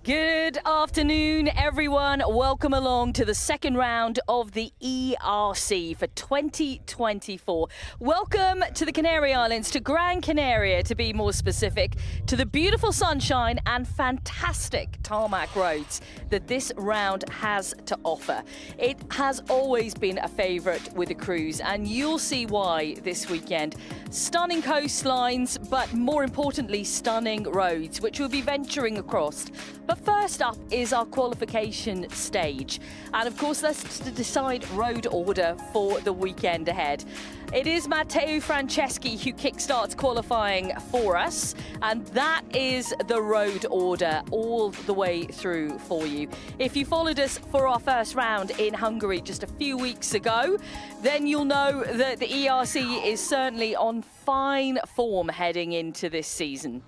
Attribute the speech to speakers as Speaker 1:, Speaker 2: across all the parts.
Speaker 1: Good afternoon, everyone. Welcome along to the second round of the ERC for 2024. Welcome to the Canary Islands, to Gran Canaria, to be more specific, to the beautiful sunshine and fantastic tarmac roads that this round has to offer. It has always been a favourite with the crews, and you'll see why this weekend. Stunning coastlines, but more importantly, stunning roads, which we'll be venturing across. But first up is our qualification stage. And of course, that's to decide road order for the weekend ahead. It is Matteo Franceschi who kickstarts qualifying for us. And that is the road order all the way through for you. If you followed us for our first round in Hungary just a few weeks ago, then you'll know that the ERC is certainly on fine form heading into this season.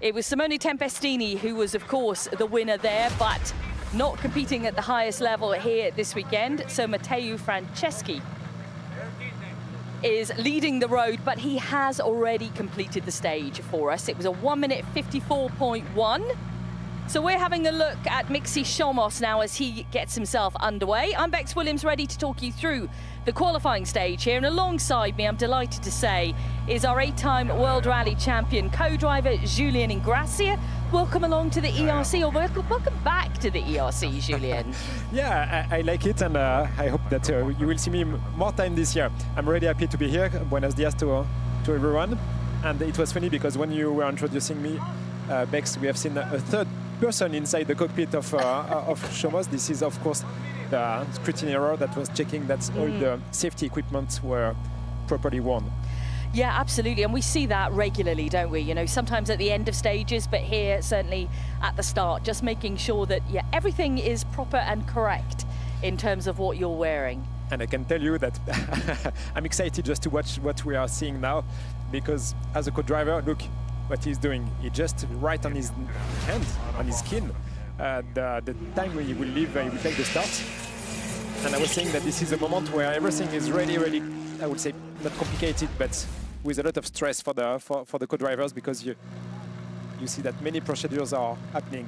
Speaker 1: It was Simone Tempestini who was, of course, the winner there, but not competing at the highest level here this weekend. So Matteo Franceschi is leading the road, but he has already completed the stage for us. It was a 1 minute 54.1. So we're having a look at Mixi Shomos now as he gets himself underway. I'm Bex Williams, ready to talk you through the qualifying stage here. And alongside me, I'm delighted to say, is our 8-time World Rally champion co-driver Julien Ingracia. Welcome along to the ERC, or welcome back to the ERC, Julien.
Speaker 2: Yeah, I like it, and I hope that you will see me more time this year. I'm really happy to be here. Buenos dias to everyone. And it was funny because when you were introducing me, Bex, we have seen a third person inside the cockpit of Shomos. This is, of course, the scrutineer that was checking that all the safety equipment were properly worn.
Speaker 1: Yeah, absolutely. And we see that regularly, don't we? You know, sometimes at the end of stages, but here certainly at the start, just making sure that, yeah, everything is proper and correct in terms of what you're wearing.
Speaker 2: And I can tell you that I'm excited just to watch what we are seeing now, because as a co-driver, look what he's doing. He just right on his hand, on his skin. The time when he will leave, he will take the start. And I was saying that this is a moment where everything is really, I would say, not complicated, but with a lot of stress for the co-drivers, because you see that many procedures are happening.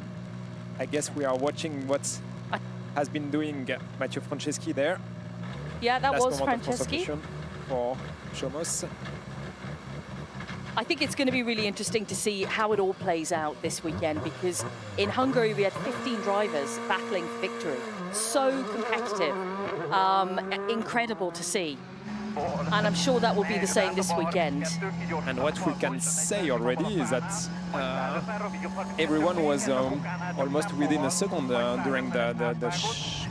Speaker 2: I guess we are watching what has been doing Matteo Franceschi there.
Speaker 1: Yeah, that was
Speaker 2: Franceschi for Shomos.
Speaker 1: I think it's going to be really interesting to see how it all plays out this weekend, because in Hungary we had 15 drivers battling for victory. So competitive, incredible to see. And I'm sure that will be the same this weekend.
Speaker 2: And what we can say already is that everyone was almost within a second during the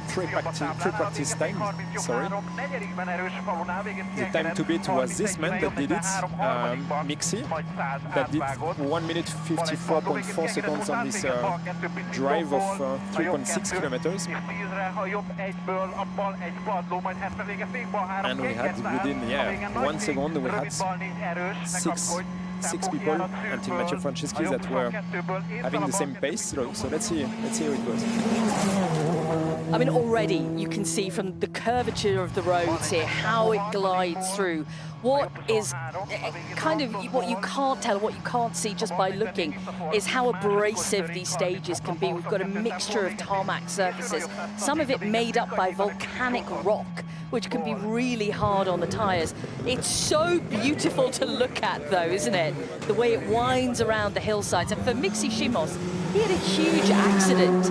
Speaker 2: pre-practice time. Sorry. The time to beat was this man that did it, Mixi, that did 1 minute 54.4 seconds on this drive of 3.6 kilometers. And we had within 1 second we had six people until Matteo Franceschi that were having the same pace. So let's see how it goes.
Speaker 1: I mean, already you can see from the curvature of the roads here how it glides through. What is kind of what you can't tell, what you can't see just by looking, is how abrasive these stages can be. We've got a mixture of tarmac surfaces, some of it made up by volcanic rock, which can be really hard on the tires. It's so beautiful to look at, though, isn't it? The way it winds around the hillsides. And for Mixi Shomos, he had a huge accident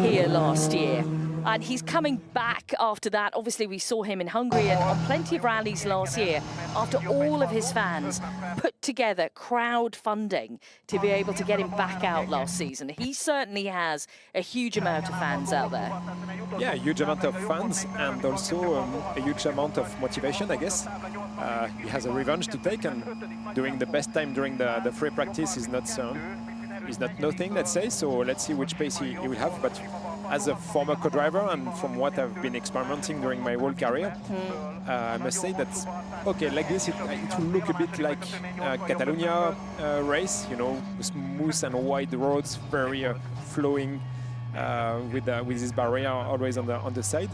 Speaker 1: here last year. And he's coming back after that. Obviously, we saw him in Hungary and on plenty of rallies last year, after all of his fans put together crowdfunding to be able to get him back out last season. He certainly has a huge amount of fans out there.
Speaker 2: Yeah, a huge amount of fans, and also a huge amount of motivation, I guess. He has a revenge to take, and doing the best time during the free practice is not nothing, let's say. So let's see which pace he will have. But as a former co-driver, and from what I've been experimenting during my whole career, I must say that, okay, like this, it will look a bit like Catalonia race, you know, smooth and wide roads, very flowing with this barrier always on the side.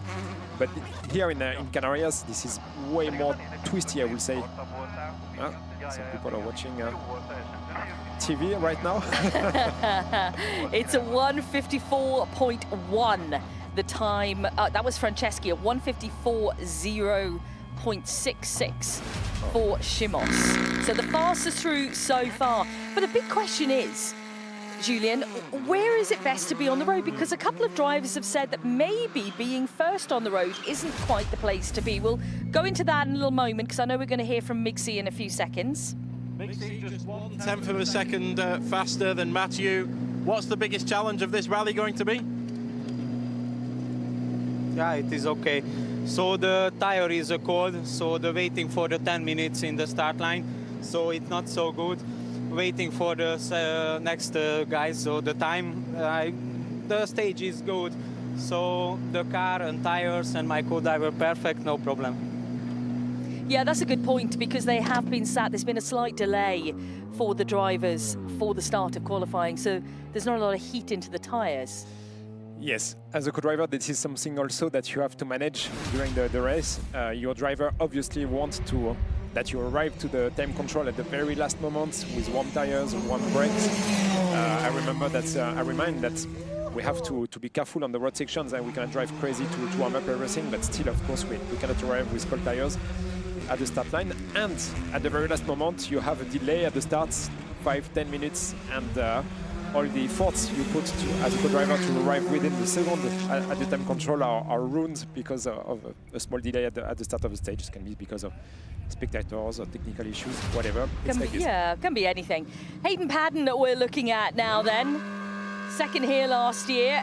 Speaker 2: But here in Canarias, this is way more twisty, I will say. Some people are watching TV right now.
Speaker 1: It's a 1:54.1. The time that was Franceschi, a 1:54.0.66 for Shimos. So the fastest through so far. But the big question is, Julian, where is it best to be on the road? Because a couple of drivers have said that maybe being first on the road isn't quite the place to be. We'll go into that in a little moment because I know we're going to hear from Mixi in a few seconds.
Speaker 3: Mixi just 1/10 of a second faster than Matthew. What's the biggest challenge of this rally going to be?
Speaker 4: Yeah, it is okay. So the tire is cold, so the waiting for the 10 minutes in the start line, so it's not so good. Waiting for the next guys, so the time, the stage is good. So the car and tires and my co-driver perfect, no problem.
Speaker 1: Yeah, that's a good point because they have been sat. There's been a slight delay for the drivers for the start of qualifying, so there's not a lot of heat into the tires.
Speaker 2: Yes, as a co-driver, this is something also that you have to manage during the race. Your driver obviously wants that you arrive to the time control at the very last moment with warm tires, warm brakes. I remind that we have to be careful on the road sections and we cannot drive crazy to warm up everything, but still, of course, we cannot arrive with cold tires at the start line. And at the very last moment, you have a delay at the start, 5-10 minutes, and all the efforts you put as a co-driver to arrive within the second at the time control are ruined because of a small delay at the start of the stage. It can be because of spectators or technical issues, whatever.
Speaker 1: Can be anything. Hayden Paddon that we're looking at now then. Second here last year,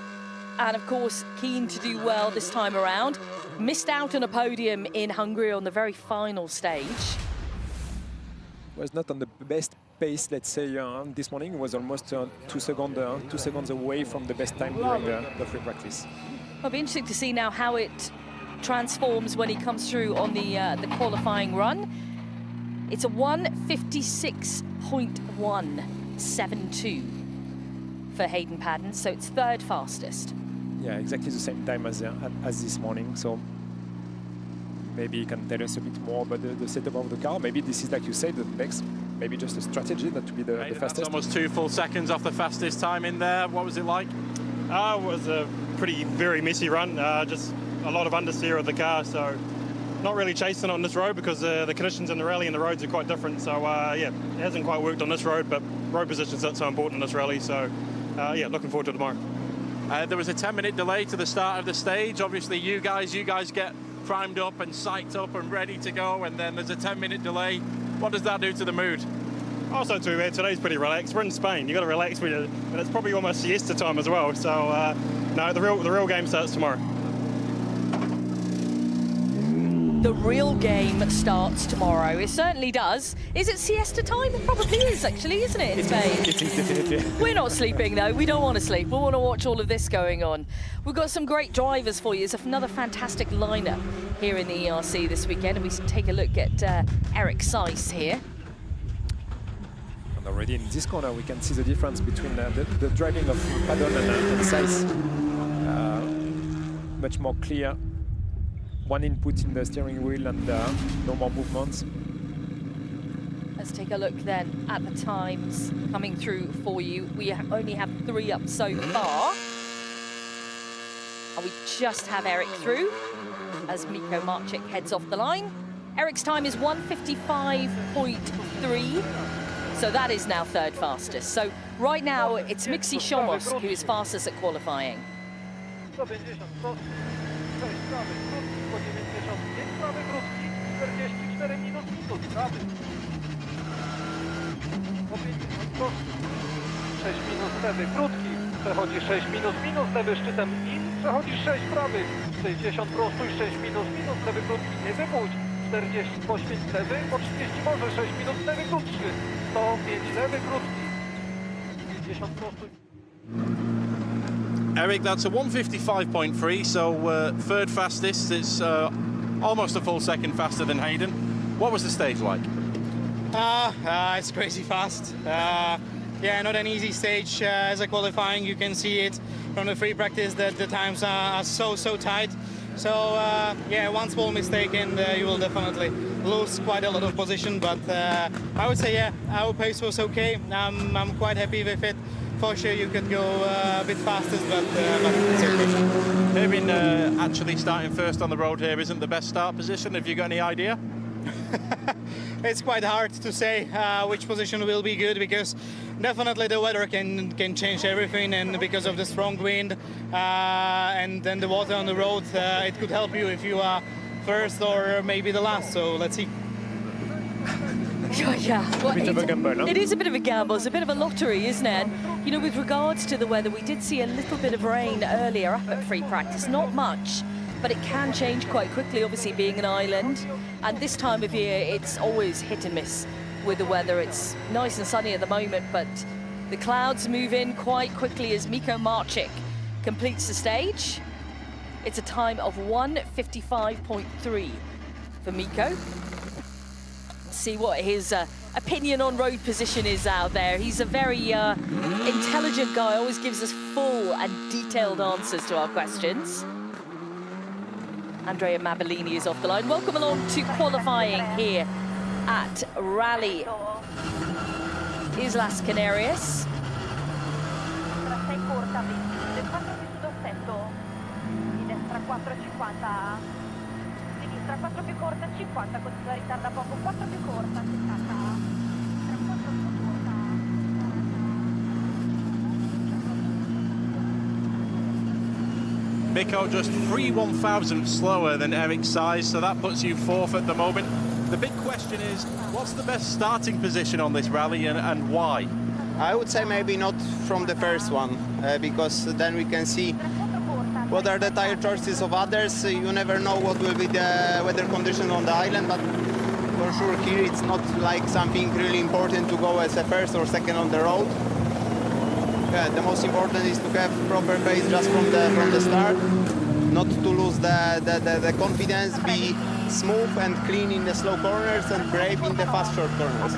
Speaker 1: and of course keen to do well this time around. Missed out on a podium in Hungary on the very final stage.
Speaker 2: Was not on the best pace, let's say, this morning. It was almost 2 seconds away from the best time during the free practice.
Speaker 1: It'll be interesting to see now how it transforms when he comes through on the qualifying run. It's a 1:56.172 for Hayden Paddon, so it's third fastest.
Speaker 2: Yeah, exactly the same time as this morning. So maybe you can tell us a bit more about the setup of the car. Maybe this is, like you said, the next, maybe just a strategy that to be the fastest.
Speaker 3: That's almost 2 full seconds off the fastest time in there. What was it like?
Speaker 5: It was a very messy run. Just a lot of understeer of the car, so not really chasing on this road because the conditions in the rally and the roads are quite different. So yeah, it hasn't quite worked on this road, but road position's so important in this rally. So yeah, looking forward to tomorrow.
Speaker 3: There was a 10-minute delay to the start of the stage. Obviously, you guys get primed up and psyched up and ready to go, and then there's a 10-minute delay. What does that do to the mood?
Speaker 5: Also too bad, today's pretty relaxed. We're in Spain, you got to relax with it, and it's probably almost siesta time as well. So no, the real game starts tomorrow.
Speaker 1: The real game starts tomorrow. It certainly does. Is it siesta time? It probably is, actually, isn't it, in Spain?
Speaker 2: It is definitely.
Speaker 1: We're not sleeping, though. We don't want to sleep. We want to watch all of this going on. We've got some great drivers for you. It's another fantastic lineup here in the ERC this weekend. And we take a look at Eric Seiss here.
Speaker 2: And already in this corner, we can see the difference between the driving of Paddon and Seiss. Much more clear. One input in the steering wheel and no more movements.
Speaker 1: Let's take a look then at the times coming through for you. We only have 3 up so far. And we just have Eric through as Miko Marchik heads off the line. Eric's time is 1:55.3. So that is now third fastest. So right now it's Mixi Shomos who is fastest at qualifying.
Speaker 6: prawy krótki, 44 minus minut, prawy. 6 minus lewy, krótki, przechodzi 6 minus minus, lewy szczytem in, przechodzi 6 prawy, 60 prostuj, 6 minus minus, lewy krótki, nie wypuść, 40 poświęć lewy, po 30 może, 6 minus lewy krótszy, 105 lewy krótki, 50 prostuj.
Speaker 3: Eric, that's a 1:55.3, so third fastest. It's almost a full second faster than Hayden. What was the stage like?
Speaker 4: It's crazy fast. yeah, not an easy stage as a qualifying. You can see it from the free practice that the times are so tight. So yeah, one small mistake and you will definitely lose quite a lot of position. But I would say, yeah, our pace was okay. I'm quite happy with it. For sure, you could go a bit faster, but it's okay.
Speaker 3: Having actually starting first on the road here isn't the best start position. Have you got any idea?
Speaker 4: It's quite hard to say which position will be good, because definitely the weather can change everything, and because of the strong wind and then the water on the road, it could help you if you are first or maybe the last. So let's see.
Speaker 1: Yeah, well,
Speaker 2: A bit of a gamble, no?
Speaker 1: it is a bit of a gamble. It's a bit of a lottery, isn't it? And, you know, with regards to the weather, we did see a little bit of rain earlier up at free practice. Not much, but it can change quite quickly, obviously being an island. And this time of year, it's always hit and miss with the weather. It's nice and sunny at the moment, but the clouds move in quite quickly as Miko Marchik completes the stage. It's a time of 1:55.3 for Miko. See what his opinion on road position is out there. He's a very intelligent guy, always gives us full and detailed answers to our questions. Andrea Mabellini is off the line. Welcome along to qualifying here at Rally Islas Canarias.
Speaker 7: Sinistra 4 più corta, 50, continua ritarda poco, 4 più corta, 60, 4 più corta.
Speaker 3: Miko just 3/1000 slower than Eric's size, so that puts you fourth at the moment. The big question is, what's the best starting position on this rally and why?
Speaker 8: I would say maybe not from the first one, because then we can see what are the tire choices of others. You never know what will be the weather condition on the island, but for sure here it's not like something really important to go as a first or second on the road. Yeah, the most important is to have proper pace just from the start, not to lose the confidence, be smooth and clean in the slow corners and brave in the fast short corners.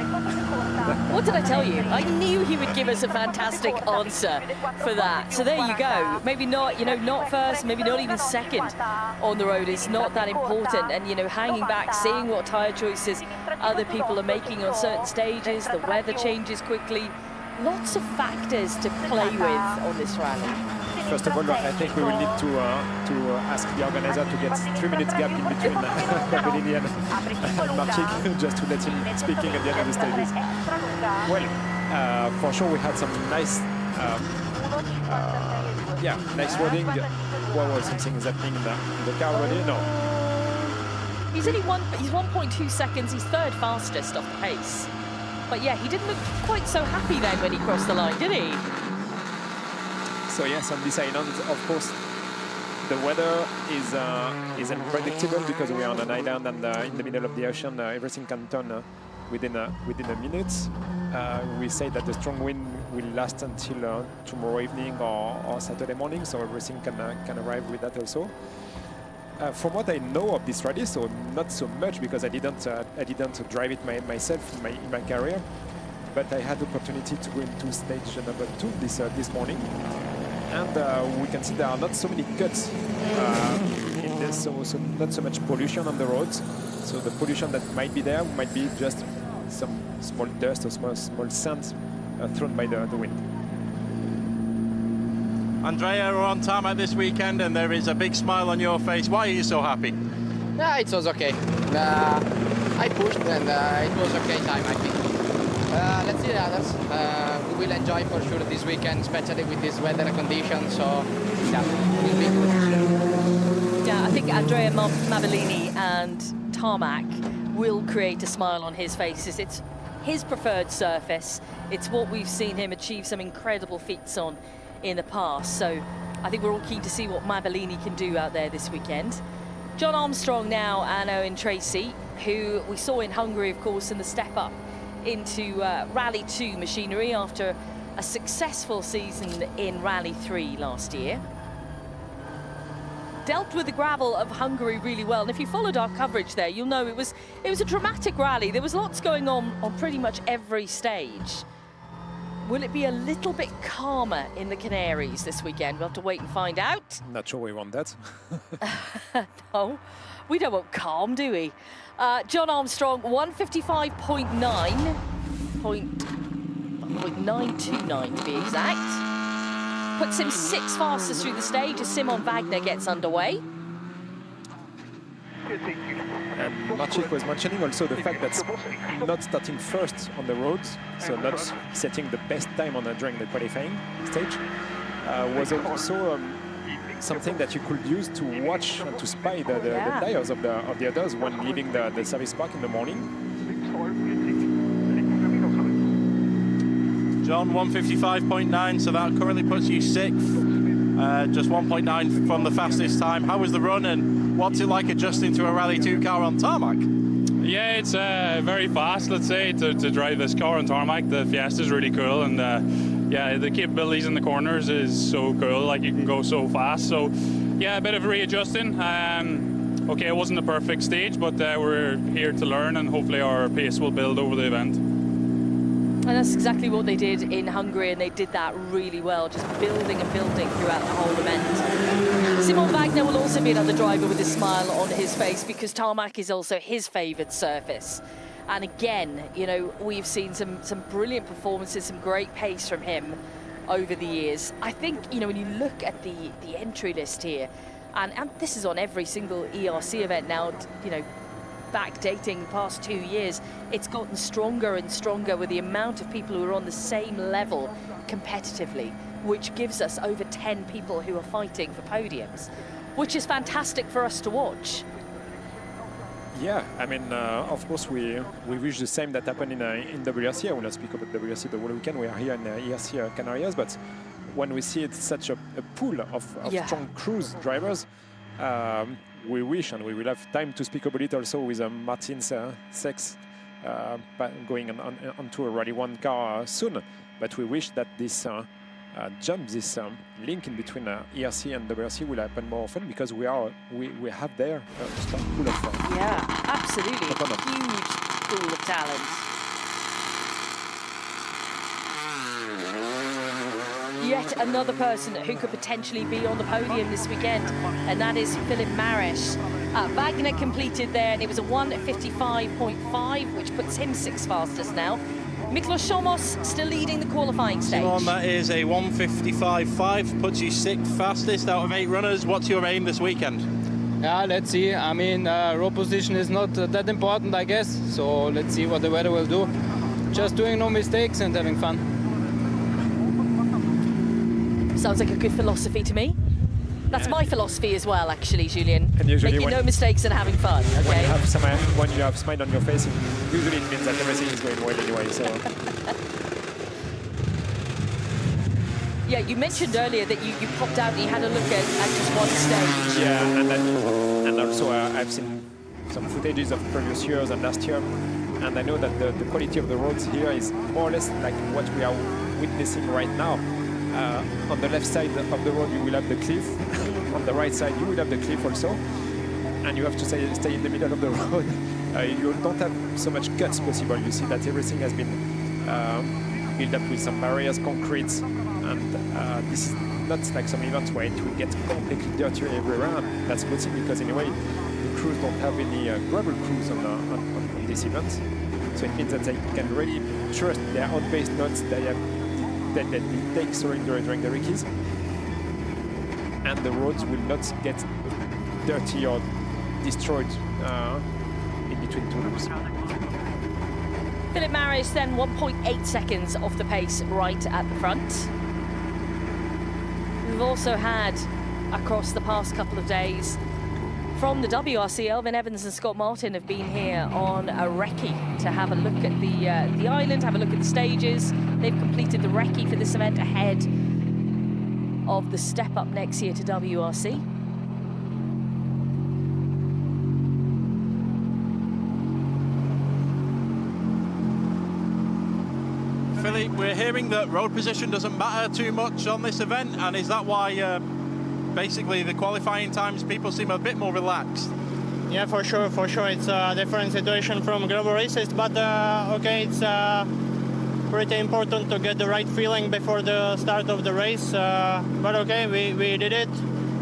Speaker 1: What did I tell you? I knew he would give us a fantastic answer for that. So there you go. Maybe not, you know, not first, maybe not even second on the road is not that important. And, you know, hanging back, seeing what tyre choices other people are making on certain stages, the weather changes quickly. Lots of factors to play with on this rally.
Speaker 2: First of all, I think we will need to ask the organizer to get 3 minutes gap in between Mabellini and Marchik, just to let him speaking at the end of the stages. Well, for sure we had some nice, nice roading. What was something is happening in the car already? No.
Speaker 1: He's only he's 1.2 seconds. He's third fastest off the pace. But yeah, he didn't look quite so happy then when he crossed the line, did he?
Speaker 2: So yes, on this island, of course, the weather is unpredictable because we are on an island and in the middle of the ocean. Everything can turn within a minute. We say that the strong wind will last until tomorrow evening or Saturday morning, so everything can arrive with that also. From what I know of this rally, so not so much because I didn't drive it myself in my career, but I had the opportunity to go into stage number 2 this morning, and we can see there are not so many cuts in this, so not so much pollution on the roads. So the pollution that might be there might be just some small dust or small sand thrown by the wind.
Speaker 3: Andrea, we're on tarmac this weekend and there is a big smile on your face. Why are you so happy?
Speaker 9: Yeah, it was okay. I pushed and it was okay time, I think. Let's see the others. We will enjoy for sure this weekend, especially with this weather conditions. So yeah, it will be good.
Speaker 1: Yeah, I think Andrea Mabellini and tarmac will create a smile on his face. It's his preferred surface. It's what we've seen him achieve some incredible feats on in the past. So I think we're all keen to see what Mabellini can do out there this weekend. John Armstrong now and Owen Tracy, who we saw in Hungary, of course, in the step up into Rally 2 machinery after a successful season in Rally 3 last year. Dealt with the gravel of Hungary really well, and if you followed our coverage there, you'll know it was a dramatic rally. There was lots going on pretty much every stage. Will it be a little bit calmer in the Canaries this weekend? We'll have to wait and find out.
Speaker 2: Not sure we want that.
Speaker 1: No, we don't want calm, do we? John Armstrong, 155.929 to be exact. Puts him 6 fastest through the stage as Simon Wagner gets underway.
Speaker 2: And Marcin was mentioning also the fact that not starting first on the roads, so not setting the best time on during the qualifying stage, was also something that you could use to watch and to spy the tires of the others when leaving the service park in the morning.
Speaker 3: John, 155.9, so that currently puts you 6th. Just 1.9 from the fastest time. How was the run and what's it like adjusting to a Rally 2 car on tarmac?
Speaker 10: Yeah, it's very fast, let's say, to drive this car on tarmac. The Fiesta is really cool, and yeah, the capabilities in the corners is so cool. Like, you can go so fast. So yeah, a bit of readjusting. Okay, it wasn't a perfect stage, but we're here to learn, and hopefully our pace will build over the event.
Speaker 1: And that's exactly what they did in Hungary, and they did that really well, just building and building throughout the whole event. Simon Wagner will also be another driver with a smile on his face because tarmac is also his favoured surface. And again, you know, we've seen some brilliant performances, some great pace from him over the years. I think, you know, when you look at the entry list here, and this is on every single ERC event now, you know, backdating the past 2 years, it's gotten stronger and stronger with the amount of people who are on the same level competitively, which gives us over 10 people who are fighting for podiums, which is fantastic for us to watch.
Speaker 2: Yeah, I mean, of course, we wish the same that happened in WRC. I will not speak about WRC the whole weekend. We are here in ERC Canarias, but when we see it's such a pool of strong cruise drivers, we wish, and we will have time to speak about it also with Martin's Sex going onto a Rally 1 car soon. But we wish that this jump, this link in between ERC and WRC will happen more often, because we have there a strong pool of
Speaker 1: yeah, absolutely, huge pool of talent. Yet another person who could potentially be on the podium this weekend, and that is Philip Marish. Wagner completed there, and it was a 155.5, which puts him 6th fastest now. Miklos Somos still leading the qualifying stage.
Speaker 3: Simon, that is a 155.5, puts you 6th fastest out of 8 runners. What's your aim this weekend?
Speaker 9: Yeah, let's see. I mean, road position is not that important, I guess. So let's see what the weather will do. Just doing no mistakes and having fun.
Speaker 1: Sounds like a good philosophy to me. That's my philosophy as well, actually, Julien.
Speaker 2: And usually
Speaker 1: making no mistakes and having fun. Okay?
Speaker 2: When you have smile on your face, usually it means that everything is going well anyway. So.
Speaker 1: Yeah, you mentioned earlier that you popped out and you had a look at just one stage.
Speaker 2: Yeah, and also I've seen some footages of previous years and last year, and I know that the quality of the roads here is more or less like what we are witnessing right now. On the left side of the road you will have the cliff, on the right side you will have the cliff also, and you have to stay in the middle of the road. You don't have so much cuts possible. You see that everything has been built up with some barriers, concrete, and this is not like some events where it will get completely dirty every round. That's good thing, because anyway the crews don't have any gravel crews on this event, so it means that they can really trust their own base notes that they take during the recce's, and the roads will not get dirty or destroyed in between two loops.
Speaker 1: Philip Marish then 1.8 seconds off the pace right at the front. We've also had, across the past couple of days, from the WRC, Elvin Evans and Scott Martin have been here on a recce to have a look at the island, have a look at the stages. They've completed the recce for this event ahead of the step up next year to WRC.
Speaker 3: Philip, we're hearing that road position doesn't matter too much on this event, and is that why basically the qualifying times people seem a bit more relaxed?
Speaker 4: Yeah, for sure. It's a different situation from global races, but okay, it's pretty important to get the right feeling before the start of the race. But okay, we did it.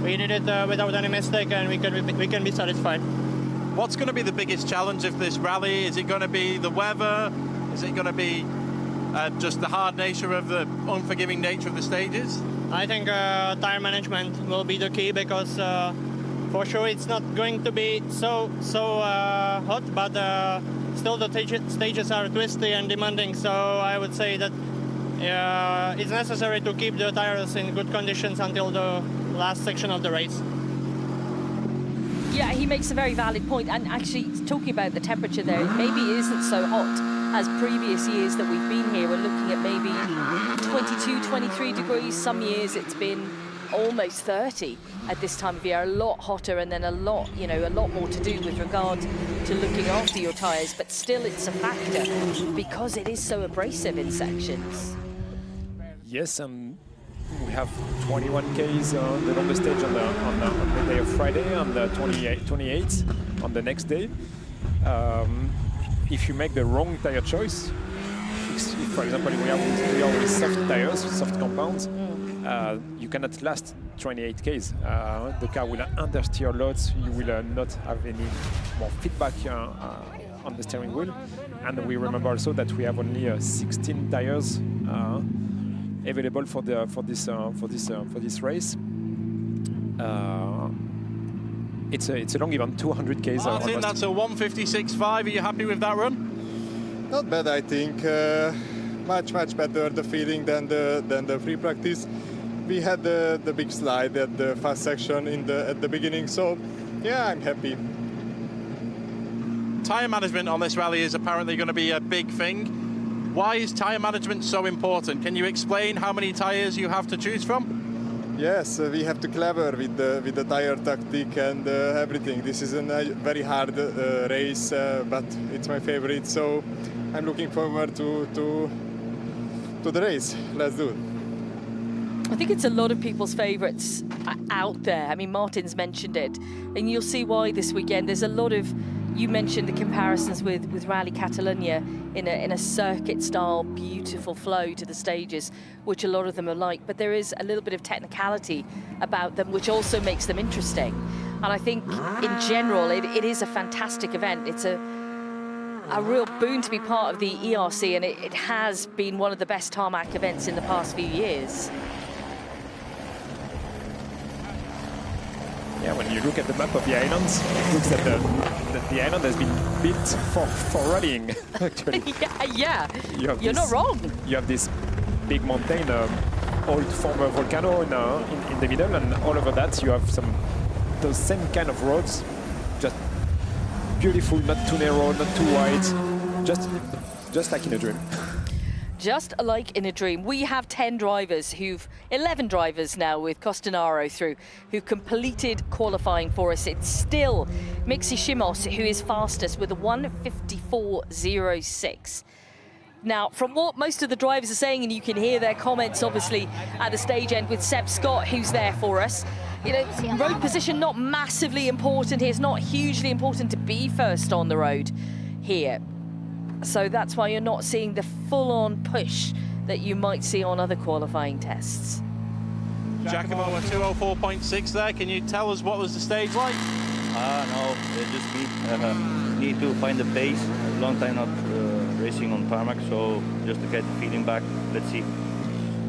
Speaker 4: We did it without any mistake, and we can be satisfied.
Speaker 3: What's going to be the biggest challenge of this rally? Is it going to be the weather? Is it going to be just the hard nature of the unforgiving nature of the stages?
Speaker 4: I think tire management will be the key, because for sure it's not going to be so hot, but still the stages are twisty and demanding. So I would say that it's necessary to keep the tires in good conditions until the last section of the race.
Speaker 1: Yeah, he makes a very valid point. And actually, talking about the temperature there, maybe it isn't so hot as previous years that we've been here. We're looking at maybe 22, 23 degrees. Some years it's been almost 30 at this time of year, a lot hotter, and then a lot more to do with regard to looking after your tyres. But still, it's a factor because it is so abrasive in sections.
Speaker 2: Yes, we have 21 Ks on the longest stage on the day of Friday, and 28 on the next day. If you make the wrong tire choice, if, for example, we are with soft tires, soft compounds, you cannot last 28 Ks. The car will understeer loads. You will not have any more feedback on the steering wheel. And we remember also that we have only 16 tires available for this race. It's a long event, 200 Ks.
Speaker 3: Martin, that's a 1:56.5. Are you happy with that run?
Speaker 11: Not bad, I think. Much better the feeling than the free practice. We had the big slide at the fast section at the beginning, so yeah, I'm happy.
Speaker 3: Tyre management on this rally is apparently going to be a big thing. Why is tyre management so important? Can you explain how many tyres you have to choose from?
Speaker 11: Yes, we have to clever with the tire tactic and everything. This is a very hard race, but it's my favorite, so I'm looking forward to the race. Let's do it.
Speaker 1: I think it's a lot of people's favourites out there. I mean, Martin's mentioned it, and you'll see why this weekend. There's a lot of, you mentioned the comparisons with Rally Catalunya in a circuit-style, beautiful flow to the stages, which a lot of them are like, but there is a little bit of technicality about them, which also makes them interesting. And I think, in general, it is a fantastic event. It's a real boon to be part of the ERC, and it has been one of the best tarmac events in the past few years.
Speaker 2: Yeah, when you look at the map of the islands, it looks that the island has been built for rallying, actually.
Speaker 1: Yeah. You're not wrong.
Speaker 2: You have this big mountain, old former volcano in the middle, and all over that you have those same kind of roads, just beautiful, not too narrow, not too wide, just like in a dream.
Speaker 1: Just like in a dream. We have 11 drivers now with Costanaro through, who completed qualifying for us. It's still Mixi Shimos who is fastest with a 1:54.06. Now, from what most of the drivers are saying, and you can hear their comments obviously at the stage end with Seb Scott, who's there for us, you know, road position not massively important here. It's not hugely important to be first on the road here. So that's why you're not seeing the full-on push that you might see on other qualifying tests.
Speaker 3: Giacomo, a 2:04.6 there. Can you tell us what was the stage like?
Speaker 12: No, just need to find the pace. A long time not racing on tarmac, so just to get the feeling back. Let's see.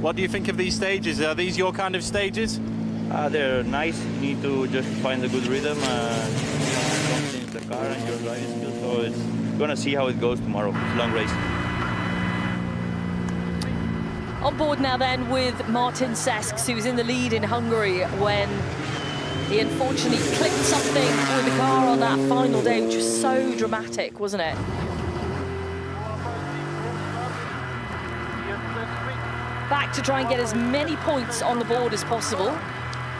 Speaker 3: What do you think of these stages? Are these your kind of stages?
Speaker 12: They're nice. You need to just find a good rhythm, confidence in the car and your driving skills. So it's gonna see how it goes tomorrow. It's a long race.
Speaker 1: On board now then with Martin Sesks, who was in the lead in Hungary when he unfortunately clipped something with the car on that final day, which was so dramatic, wasn't it? Back to try and get as many points on the board as possible.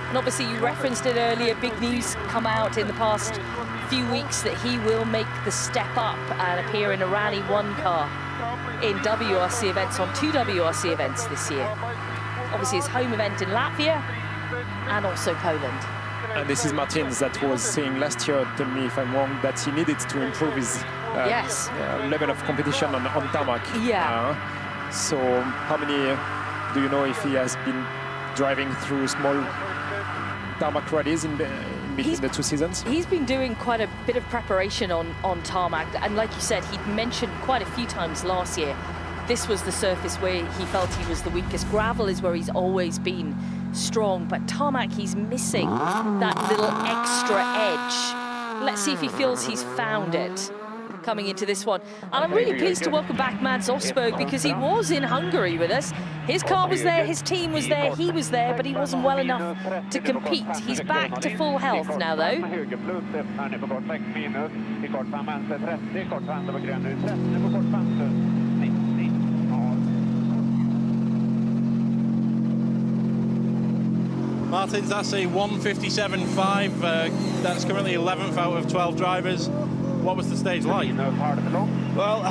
Speaker 1: And obviously you referenced it earlier, big news come out in the past few weeks that he will make the step up and appear in a Rally 1 car in WRC events, on 2 WRC events this year. Obviously his home event in Latvia and also Poland.
Speaker 2: And this is Martins that was saying last year, tell me if I'm wrong, that he needed to improve his level of competition on tarmac.
Speaker 1: Yeah.
Speaker 2: So how many do you know if he has been driving through small tarmac rallies in between the two seasons?
Speaker 1: He's been doing quite a bit of preparation on tarmac, and like you said, he'd mentioned quite a few times last year this was the surface where he felt he was the weakest. Gravel is where he's always been strong, but tarmac, he's missing that little extra edge. Let's see if he feels he's found it coming into this one. And I'm really pleased to welcome back Mads Osberg, because he was in Hungary with us. His car was there, his team was there, he was there, but he wasn't well enough to compete. He's back to full health now, though.
Speaker 3: Martins, that's a 1:57.5. That's currently 11th out of 12 drivers. What was the stage like?
Speaker 12: Well,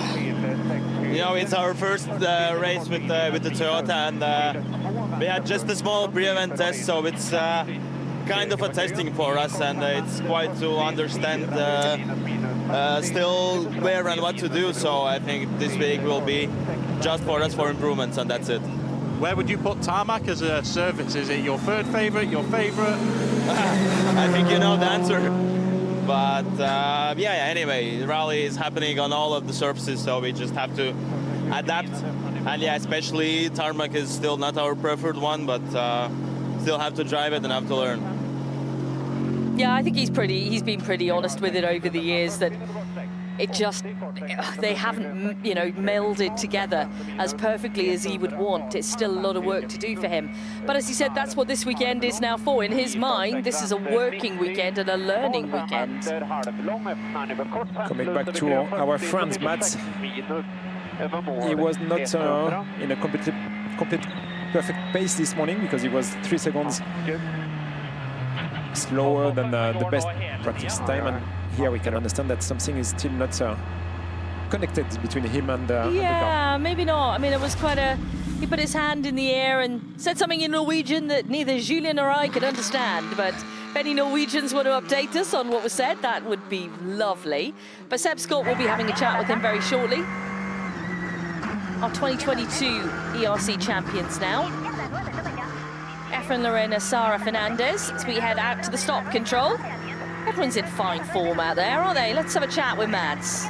Speaker 12: you know, it's our first race with the Toyota, and we had just a small pre-event test, so it's kind of a testing for us, and it's quite to understand still where and what to do. So I think this week will be just for us for improvements, and that's it.
Speaker 3: Where would you put tarmac as a surface? Is it your third favorite, your favorite?
Speaker 12: I think you know the answer. But yeah, anyway, the rally is happening on all of the surfaces, so we just have to adapt. And yeah, especially tarmac is still not our preferred one, but still have to drive it and have to learn.
Speaker 1: Yeah, I think he's been pretty honest with it over the years, that it just, they haven't, you know, melded together as perfectly as he would want. It's still a lot of work to do for him. But as he said, that's what this weekend is now for. In his mind, this is a working weekend and a learning weekend.
Speaker 2: Coming back to our friends, Mads, he was not in a complete perfect pace this morning, because he was 3 seconds slower than the best practice time, and here we can understand that something is still not connected between him and the car.
Speaker 1: Maybe not. I mean, it was quite a... He put his hand in the air and said something in Norwegian that neither Julian or I could understand, but if any Norwegians want to update us on what was said, that would be lovely. But Seb Scott will be having a chat with him very shortly. Our 2022 ERC champions now. Efren Lorena, Sara Fernandez, as we head out to the stop control. Everyone's in fine form out there, aren't they? Let's have a chat with Mads.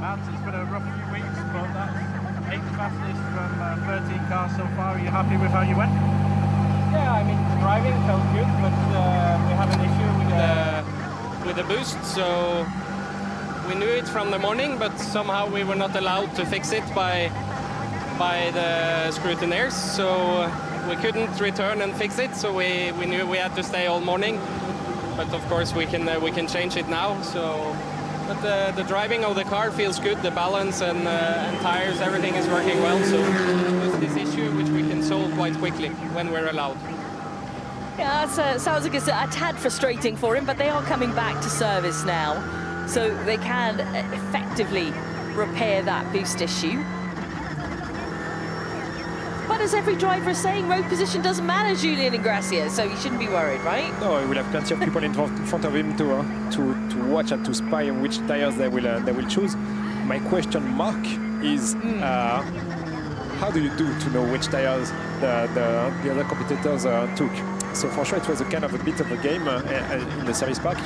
Speaker 3: Mads, it's been a rough few weeks, but that's 8th fastest from 13 cars so far. Are you happy with how you went?
Speaker 13: Yeah, I mean, driving felt good, but we have an issue with the boost, so we knew it from the morning, but somehow we were not allowed to fix it by the scrutineers, so we couldn't return and fix it, so we knew we had to stay all morning. But of course we can change it now. So, but the driving of the car feels good, the balance and tires, everything is working well. So it's this issue which we can solve quite quickly when we're allowed.
Speaker 1: Yeah, sounds like it's a tad frustrating for him, but they are coming back to service now, so they can effectively repair that boost issue. But as every driver is saying, road position doesn't matter, Julian and Gracia, so you shouldn't be worried, right?
Speaker 2: No, he will have plenty of people in front of him to watch and to spy on which tires they will choose. My question mark is how do you do to know which tires the other competitors took? So for sure it was a kind of a bit of a game in the service park.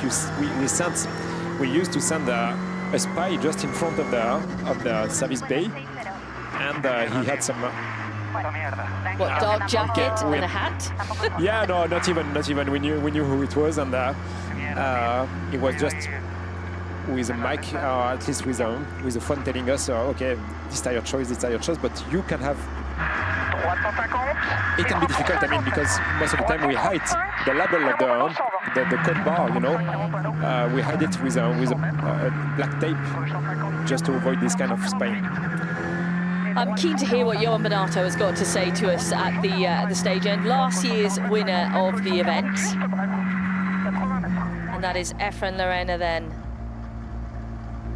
Speaker 2: We used to send a spy just in front of the service bay, and he had some.
Speaker 1: What, dark jacket and a hat?
Speaker 2: Yeah, no, not even. We knew who it was, and it was just with a mic, or at least with a phone telling us, okay, this tire choice, but you can have. It can be difficult, I mean, because most of the time we hide the label of the code bar, you know. We hide it with a black tape just to avoid this kind of spying.
Speaker 1: I'm keen to hear what Johan Bonato has got to say to us at the stage end. Last year's winner of the event. And that is Efren Lorena then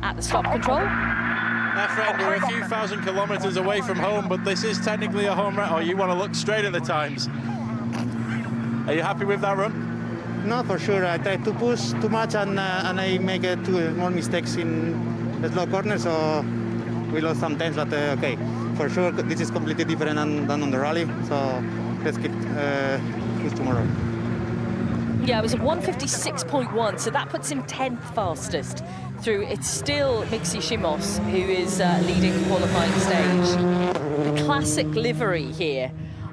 Speaker 1: at the stop control.
Speaker 3: Efren, we're a few thousand kilometers away from home, but this is technically a home run. Oh, you want to look straight at the times. Are you happy with that run?
Speaker 14: No, for sure. I try to push too much and I make two more mistakes in the slow corner, so we lost some times, but okay. For sure, this is completely different than on the rally, so let's keep push tomorrow.
Speaker 1: Yeah, it was a 156.1, so that puts him 10th fastest through. It's still Mixi Shimos who is leading the qualifying stage. The classic livery here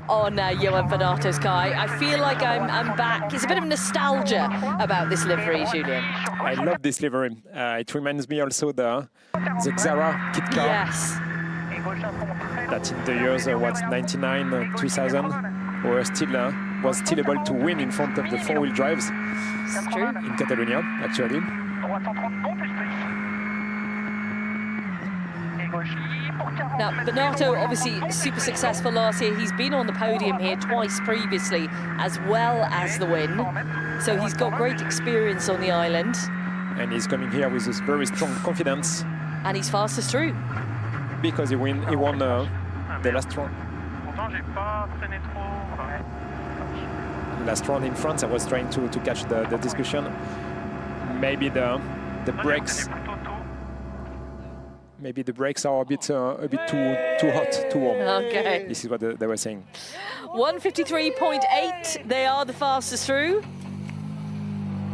Speaker 1: on Johan Venato's car. I feel like I'm back. It's a bit of nostalgia about this livery, Julien.
Speaker 2: I love this livery. It reminds me also the Xara kit car.
Speaker 1: Yes.
Speaker 2: That in the years, 99, 2000, was still able to win in front of the four-wheel drives.
Speaker 1: It's true.
Speaker 2: In Catalonia, actually.
Speaker 1: Now, Venato, obviously super successful last year. He's been on the podium here twice previously, as well as the win. So he's got great experience on the island.
Speaker 2: And he's coming here with this very strong confidence.
Speaker 1: And he's fastest through.
Speaker 2: Because he won the last round. Last round in France, I was trying to catch the discussion. Maybe the brakes. Maybe the brakes are a bit too hot, too warm.
Speaker 1: Okay.
Speaker 2: This is what they were saying.
Speaker 1: 153.8. They are the fastest through.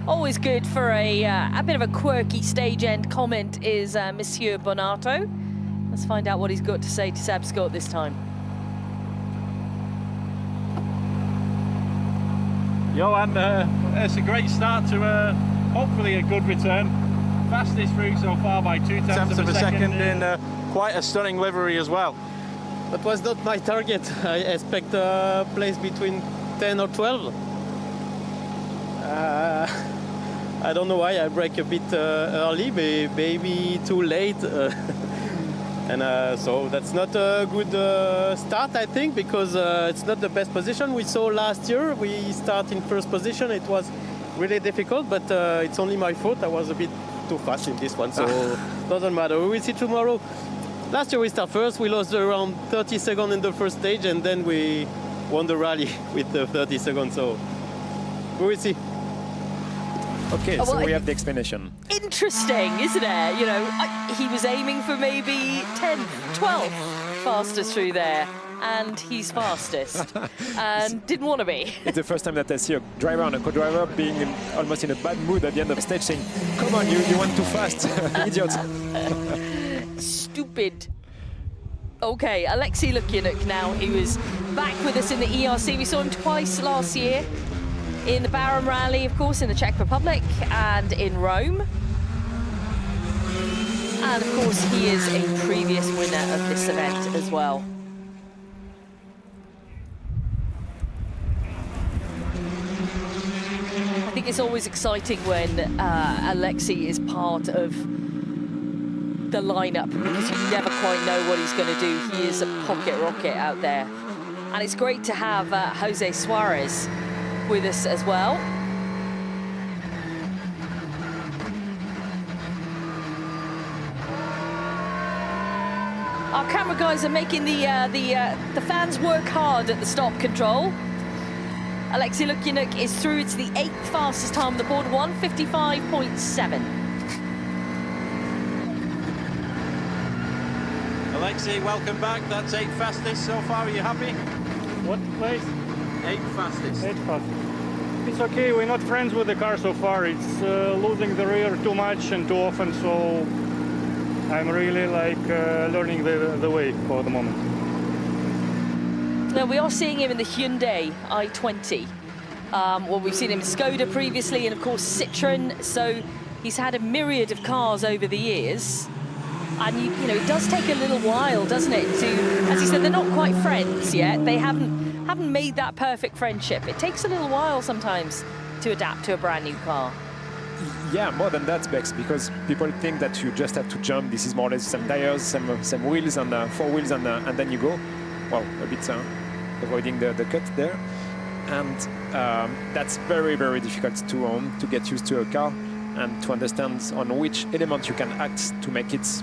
Speaker 1: Always good for a bit of a quirky stage end comment is Monsieur Bonato. Let's find out what he's got to say to Seb Scott this time.
Speaker 3: Johan, it's a great start to hopefully a good return. Fastest through so far by 0.2 of a second in quite a stunning livery as well.
Speaker 13: That was not my target. I expect a place between 10 or 12. I don't know why I brake a bit early, maybe too late. And so that's not a good start, I think, because it's not the best position we saw last year. We start in first position. It was really difficult, but it's only my fault. I was a bit too fast in this one, so doesn't matter. We will see tomorrow. Last year we start first. We lost around 30 seconds in the first stage, and then we won the rally with the 30 seconds. So we will see.
Speaker 2: Okay, so we have the explanation.
Speaker 1: Interesting, isn't it? You know, he was aiming for maybe 10th, 12th fastest through there, and he's fastest, and didn't want to be.
Speaker 2: It's the first time that I see a driver and a co-driver being almost in a bad mood at the end of the stage, saying, "Come on, you went too fast, idiots."
Speaker 1: Stupid. Okay, Alexei Lukyanuk now. He was back with us in the ERC. We saw him twice last year. In the Baron Rally, of course, in the Czech Republic and in Rome. And of course, he is a previous winner of this event as well. I think it's always exciting when Alexei is part of the lineup because you never quite know what he's going to do. He is a pocket rocket out there. And it's great to have Jose Suarez with us as well. Our camera guys are making the fans work hard at the stop control. Alexei Lukyanuk is through. It's the 8th fastest time on the board, 155.7.
Speaker 3: Alexei, welcome back. That's 8th fastest so far. Are you happy?
Speaker 5: What place?
Speaker 3: 8th fastest.
Speaker 5: 8th fastest. It's okay. We're not friends with the car so far. It's losing the rear too much and too often, so I'm really like learning the way for the moment.
Speaker 1: Now we are seeing him in the Hyundai i20. Well, we've seen him in Skoda previously, and of course Citroen. So he's had a myriad of cars over the years. And you know, it does take a little while, doesn't it? To, as you said, they're not quite friends yet. They haven't made that perfect friendship. It takes a little while sometimes to adapt to a brand new car.
Speaker 2: Yeah, more than that, Bex, because people think that you just have to jump. This is more or less some tires, some wheels, and 4 wheels, and then you go. Well, a bit avoiding the cut there. And that's very, very difficult to get used to a car and to understand on which element you can act to make it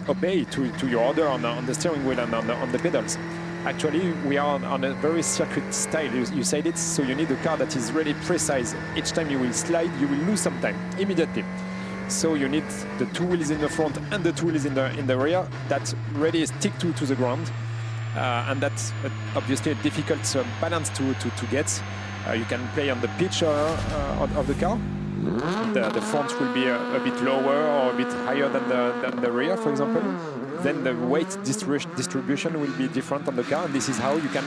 Speaker 2: obey to your order on the steering wheel and on the pedals. Actually, we are on a very circuit style. You said it, so you need a car that is really precise. Each time you will slide, you will lose some time immediately. So you need the two wheels in the front and the two wheels in the rear that really stick to the ground. And that's obviously a difficult balance to get. You can play on the pitch of the car. The front will be a bit lower or a bit higher than the rear, for example. Then the weight distribution will be different on the car, and this is how you can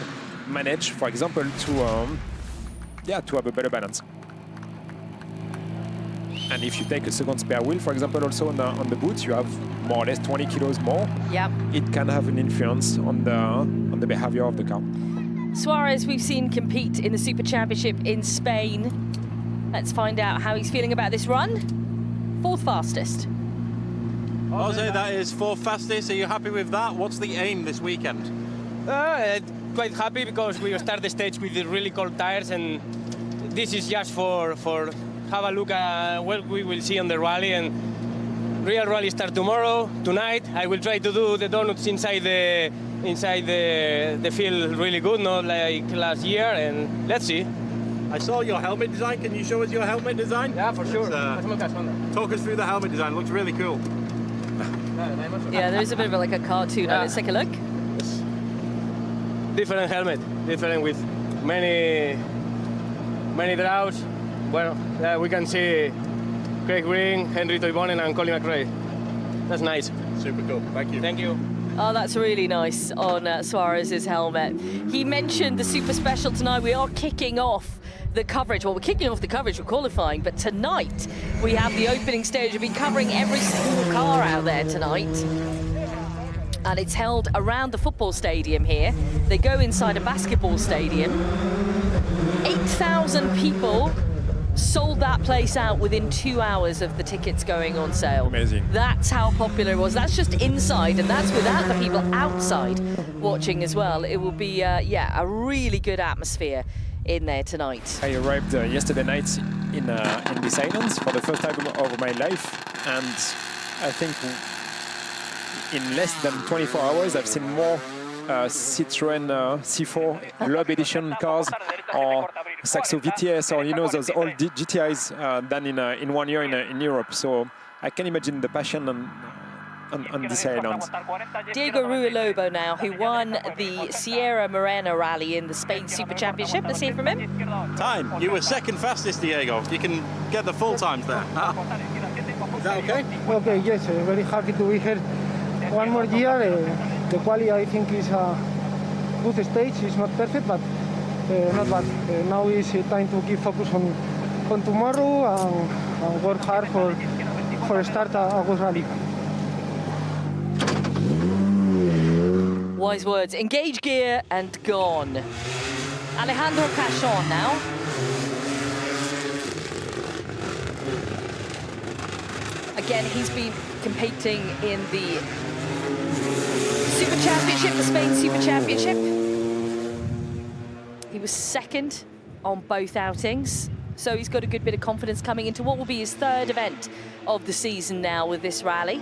Speaker 2: manage, for example, to have a better balance. And if you take a second spare wheel, for example, also on the boot, you have more or less 20 kilos more.
Speaker 1: Yep.
Speaker 2: It can have an influence on the behavior of the car.
Speaker 1: Suarez, we've seen compete in the Super Championship in Spain. Let's find out how he's feeling about this run. 4th fastest.
Speaker 3: Jose, that is 4th fastest. Are you happy with that? What's the aim this weekend?
Speaker 13: Quite happy because we start the stage with the really cold tires, and this is just for have a look at what we will see on the rally. And real rally start tomorrow, tonight. I will try to do the donuts inside the field really good, not like last year, and let's see.
Speaker 3: I saw your helmet design. Can you show us your helmet design?
Speaker 13: Yeah, for sure.
Speaker 3: Talk us through the helmet design. It looks really cool.
Speaker 1: Yeah, there is a bit of like a cartoon. Let's take a look.
Speaker 13: Different helmet, different with many draws. Well, we can see Craig Green, Henry Toivonen, and Colin McRae. That's nice.
Speaker 3: Super cool. Thank you.
Speaker 13: Thank you.
Speaker 1: Oh, that's really nice on Suarez's helmet. He mentioned the Super Special tonight. We are kicking off the coverage. Well, we're kicking off the coverage for qualifying, but tonight we have the opening stage. We've been covering every single car out there tonight. And it's held around the football stadium here. They go inside a basketball stadium. 8,000 people sold that place out within 2 hours of the tickets going on sale.
Speaker 2: Amazing.
Speaker 1: That's how popular it was. That's just inside, and that's without the people outside watching as well. It will be, a really good atmosphere in there tonight.
Speaker 2: I arrived yesterday night in these islands for the first time of my life, and I think in less than 24 hours I've seen more Citroën C4 Lub Edition cars or Saxo VTS or those old GTIs than in 1 year in Europe. So I can imagine the passion on this island.
Speaker 1: Diego Ruilobo now, who won the Sierra Morena rally in the Spain Super Championship. Let's hear from him.
Speaker 3: Time. You were 2nd fastest, Diego. You can get the full times there. Is that okay?
Speaker 15: Okay, yes. Very happy to be here one more year. The quality, I think, is a good stage. It's not perfect, but not bad. Now is time to keep focus on tomorrow and work hard for start a good rally.
Speaker 1: Wise words. Engage gear and gone. Alejandro Cachon now. Again, he's been competing in the Super Championship, the Spain Super Championship. He was 2nd on both outings, so he's got a good bit of confidence coming into what will be his 3rd event of the season now with this rally.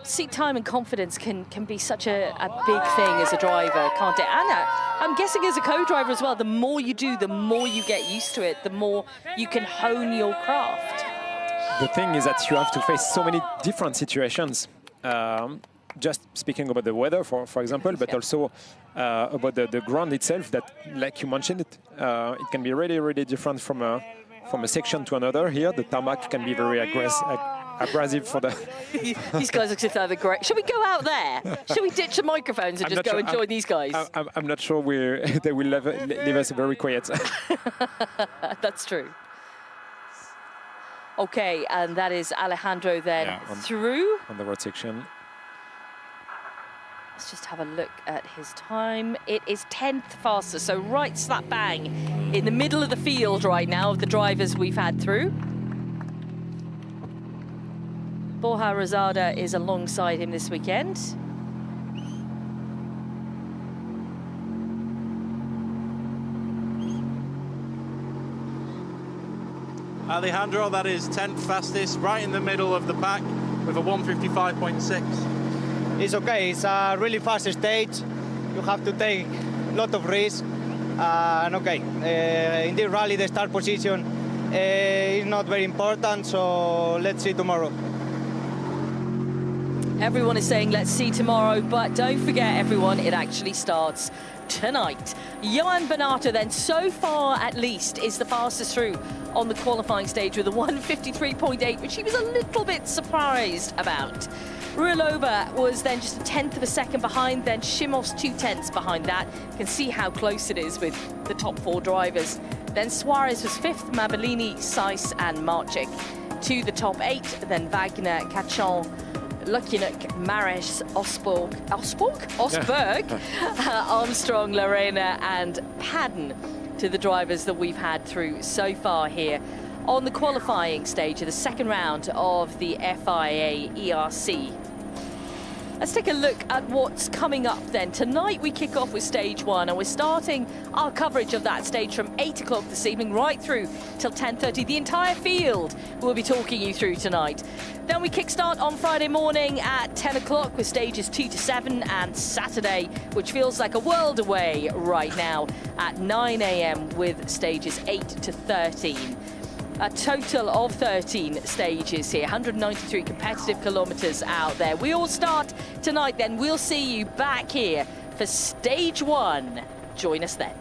Speaker 1: Seat time and confidence can be such a big thing as a driver, can't it? And I'm guessing as a co-driver as well, the more you do, the more you get used to it, the more you can hone your craft.
Speaker 2: The thing is that you have to face so many different situations. Just speaking about the weather, for example, but also about the ground itself, that, like you mentioned, it can be really, really different from a section to another. Here, the tarmac can be very abrasive for the...
Speaker 1: These guys look as if they're having great... Should we go out there? Should we ditch the microphones and just go and join these guys?
Speaker 2: I'm not sure they will leave us very quiet.
Speaker 1: That's true. Okay, and that is Alejandro then through.
Speaker 2: On the road section.
Speaker 1: Let's just have a look at his time. It is 10th fastest, so right slap bang in the middle of the field right now of the drivers we've had through. Borja Rosada is alongside him this weekend.
Speaker 3: Alejandro, that is 10th fastest, right in the middle of the pack with a 155.6.
Speaker 4: it's okay. It's a really fast stage. You have to take a lot of risk. And okay, in this rally, the start position is not very important. So let's see tomorrow.
Speaker 1: Everyone is saying let's see tomorrow, but don't forget, everyone, it actually starts tonight. Johan Bernardo then, so far at least, is the fastest through on the qualifying stage with a 1:53.8, which he was a little bit surprised about. Rualova was then just a 1/10 of a second behind, then Shimov's 2/10 behind that. You can see how close it is with the top 4 drivers. Then Suarez was 5th, Mabellini, Seiss and Marchik to the top 8, then Wagner, Cachon, Lukinuk, Mares, Osberg, Armstrong, Lorena and Padden to the drivers that we've had through so far here on the qualifying stage of the second round of the FIA ERC. Let's take a look at what's coming up then. Tonight we kick off with stage 1 and we're starting our coverage of that stage from 8 o'clock this evening right through till 10:30. The entire field we'll be talking you through tonight. Then we kickstart on Friday morning at 10 o'clock with stages 2 to 7 and Saturday, which feels like a world away right now, at 9 a.m. with stages 8 to 13. A total of 13 stages here, 193 competitive kilometers out there. We all start tonight then. We'll see you back here for stage 1. Join us then.